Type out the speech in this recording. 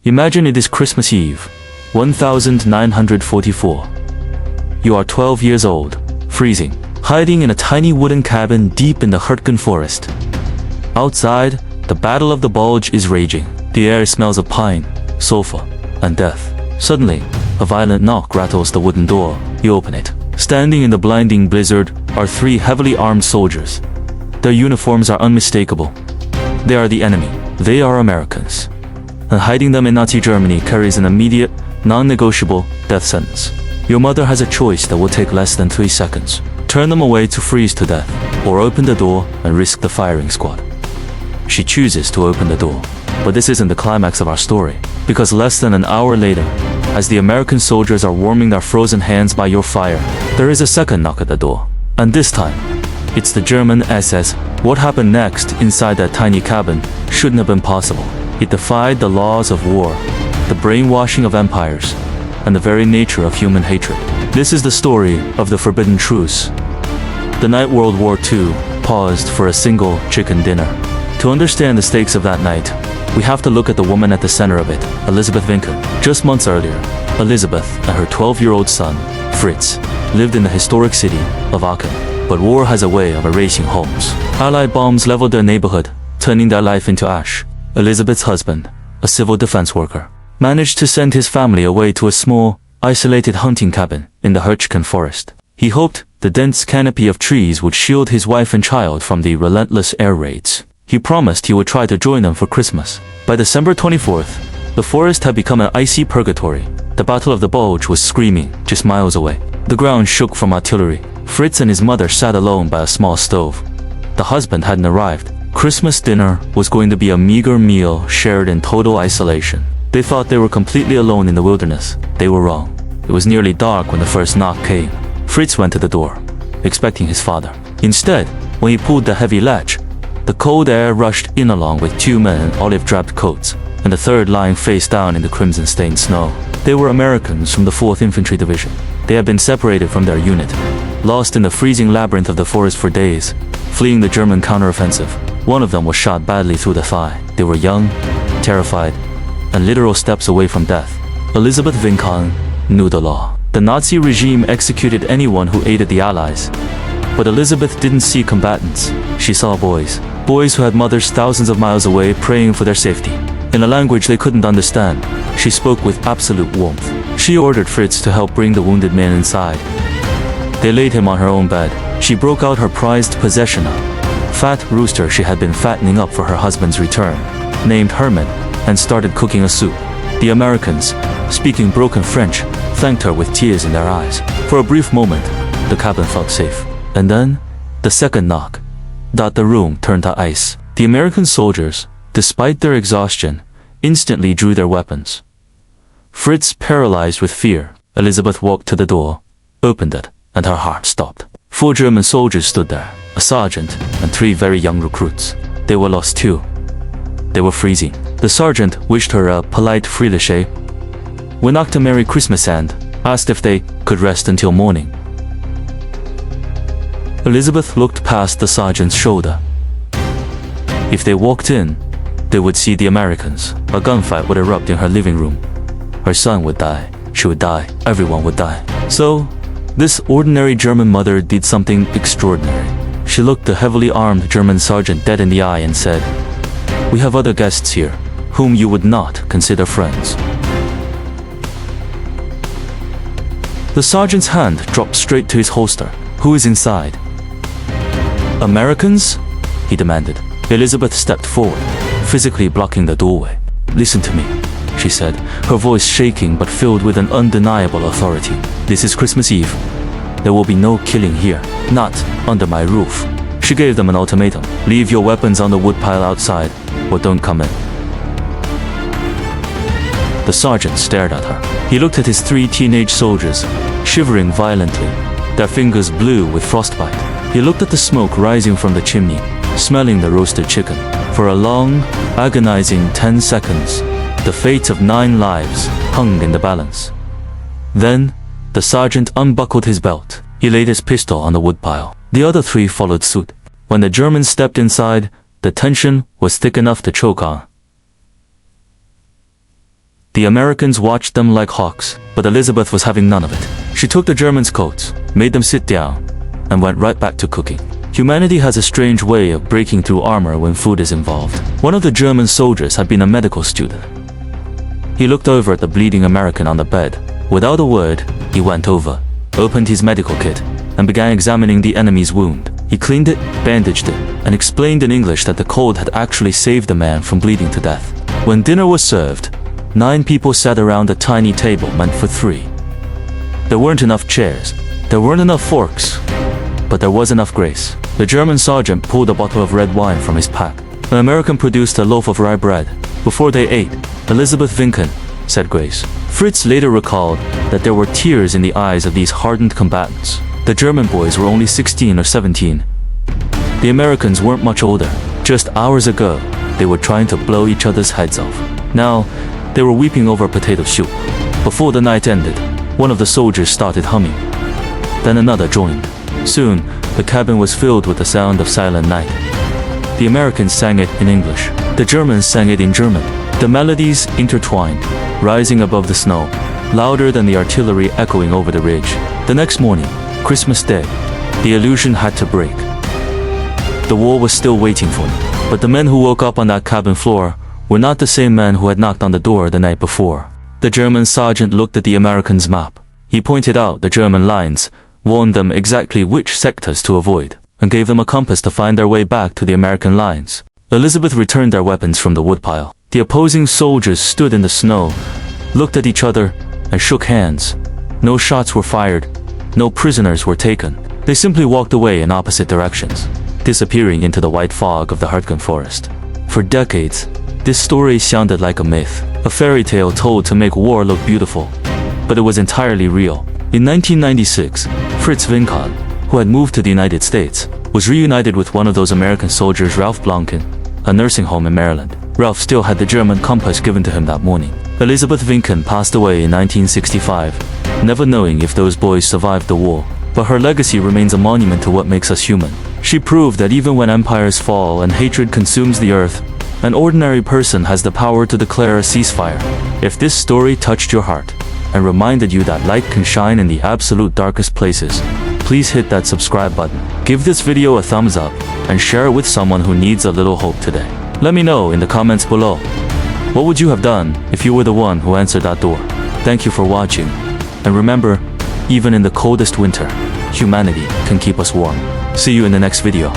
Imagine it is Christmas Eve, 1944. You are 12 years old, freezing, hiding in a tiny wooden cabin deep in the Hürtgen Forest. Outside, the Battle of the Bulge is raging. The air smells of pine, sulfur, and death. Suddenly, a violent knock rattles the wooden door. You open it. Standing in the blinding blizzard are three heavily armed soldiers. Their uniforms are unmistakable. They are the enemy. They are Americans. And hiding them in Nazi Germany carries an immediate, non-negotiable death sentence. Your mother has a choice that will take less than 3 seconds. Turn them away to freeze to death, or open the door and risk the firing squad. She chooses to open the door. But this isn't the climax of our story, because less than an hour later, as the American soldiers are warming their frozen hands by your fire, there is a second knock at the door. And this time, it's the German SS. What happened next inside that tiny cabin shouldn't have been possible. It defied the laws of war, the brainwashing of empires, and the very nature of human hatred. This is the story of the forbidden truce. The night World War II paused for a single chicken dinner. To understand the stakes of that night, we have to look at the woman at the center of it, Elizabeth Winken. Just months earlier, Elizabeth and her 12-year-old son, Fritz, lived in the historic city of Aachen. But war has a way of erasing homes. Allied bombs leveled their neighborhood, turning their life into ash. Elizabeth's husband, a civil defense worker, managed to send his family away to a small, isolated hunting cabin in the Hürtgen Forest. He hoped the dense canopy of trees would shield his wife and child from the relentless air raids. He promised he would try to join them for Christmas. By December 24th, the forest had become an icy purgatory. The Battle of the Bulge was screaming just miles away. The ground shook from artillery. Fritz and his mother sat alone by a small stove. The husband hadn't arrived. Christmas dinner was going to be a meager meal shared in total isolation. They thought they were completely alone in the wilderness. They were wrong. It was nearly dark when the first knock came. Fritz went to the door, expecting his father. Instead, when he pulled the heavy latch, the cold air rushed in along with 2 men in olive-draped coats, and the third lying face down in the crimson-stained snow. They were Americans from the 4th Infantry Division. They had been separated from their unit, lost in the freezing labyrinth of the forest for days, fleeing the German counteroffensive. One of them was shot badly through the thigh. They were young, terrified, and literal steps away from death. Elizabeth Winken knew the law. The Nazi regime executed anyone who aided the Allies. But Elizabeth didn't see combatants. She saw boys. Boys who had mothers thousands of miles away praying for their safety. In a language they couldn't understand, she spoke with absolute warmth. She ordered Fritz to help bring the wounded man inside. They laid him on her own bed. She broke out her prized possession, a fat rooster she had been fattening up for her husband's return, named Herman, and started cooking a soup. The Americans, speaking broken French, thanked her with tears in their eyes. For a brief moment, the cabin felt safe. And then, the second knock. The room turned to ice. The American soldiers, despite their exhaustion, instantly drew their weapons. Fritz paralyzed with fear. Elizabeth walked to the door, opened it, and her heart stopped. 4 German soldiers stood there, a sergeant and 3 very young recruits. They were lost too. They were freezing. The sergeant wished her a polite Freiliche, knocked a Merry Christmas and asked if they could rest until morning. Elizabeth looked past the sergeant's shoulder. If they walked in, they would see the Americans. A gunfight would erupt in her living room. Her son would die. She would die. Everyone would die. So, this ordinary German mother did something extraordinary. She looked the heavily armed German sergeant dead in the eye and said, "We have other guests here, whom you would not consider friends." The sergeant's hand dropped straight to his holster. "Who is inside?" "Americans?" he demanded. Elizabeth stepped forward, physically blocking the doorway. "Listen to me," she said, her voice shaking but filled with an undeniable authority. "This is Christmas Eve. There will be no killing here, not under my roof." She gave them an ultimatum. "Leave your weapons on the woodpile outside, or don't come in." The sergeant stared at her. He looked at his 3 teenage soldiers, shivering violently, their fingers blue with frostbite. He looked at the smoke rising from the chimney, smelling the roasted chicken. For a long, agonizing 10 seconds, the fate of 9 lives hung in the balance. Then, the sergeant unbuckled his belt. He laid his pistol on the woodpile. The other 3 followed suit. When the Germans stepped inside, the tension was thick enough to choke on. The Americans watched them like hawks, but Elizabeth was having none of it. She took the Germans' coats, made them sit down, and went right back to cooking. Humanity has a strange way of breaking through armor when food is involved. One of the German soldiers had been a medical student. He looked over at the bleeding American on the bed. Without a word, he went over, opened his medical kit, and began examining the enemy's wound. He cleaned it, bandaged it, and explained in English that the cold had actually saved the man from bleeding to death. When dinner was served, 9 people sat around a tiny table meant for 3. There weren't enough chairs, there weren't enough forks, but there was enough grace. The German sergeant pulled a bottle of red wine from his pack. An American produced a loaf of rye bread. Before they ate, Elizabeth Winken said grace. Fritz later recalled that there were tears in the eyes of these hardened combatants. The German boys were only 16 or 17. The Americans weren't much older. Just hours ago, they were trying to blow each other's heads off. Now, they were weeping over potato soup. Before the night ended, one of the soldiers started humming. Then another joined. Soon, the cabin was filled with the sound of Silent Night. The Americans sang it in English. The Germans sang it in German. The melodies intertwined, rising above the snow, louder than the artillery echoing over the ridge. The next morning, Christmas Day, the illusion had to break. The war was still waiting for them. But the men who woke up on that cabin floor were not the same men who had knocked on the door the night before. The German sergeant looked at the Americans' map. He pointed out the German lines, warned them exactly which sectors to avoid, and gave them a compass to find their way back to the American lines. Elizabeth returned their weapons from the woodpile. The opposing soldiers stood in the snow, looked at each other, and shook hands. No shots were fired. No prisoners were taken. They simply walked away in opposite directions, disappearing into the white fog of the Hürtgen Forest. For decades, this story sounded like a myth, a fairy tale told to make war look beautiful. But it was entirely real. In 1996, Fritz Winken, who had moved to the United States, was reunited with one of those American soldiers, Ralph Blanken, a nursing home in Maryland. Ralph still had the German compass given to him that morning. Elizabeth Winken passed away in 1965, never knowing if those boys survived the war. But her legacy remains a monument to what makes us human. She proved that even when empires fall and hatred consumes the earth, an ordinary person has the power to declare a ceasefire. If this story touched your heart and reminded you that light can shine in the absolute darkest places, please hit that subscribe button. Give this video a thumbs up and share it with someone who needs a little hope today. Let me know in the comments below. What would you have done if you were the one who answered that door? Thank you for watching. And remember, even in the coldest winter, humanity can keep us warm. See you in the next video.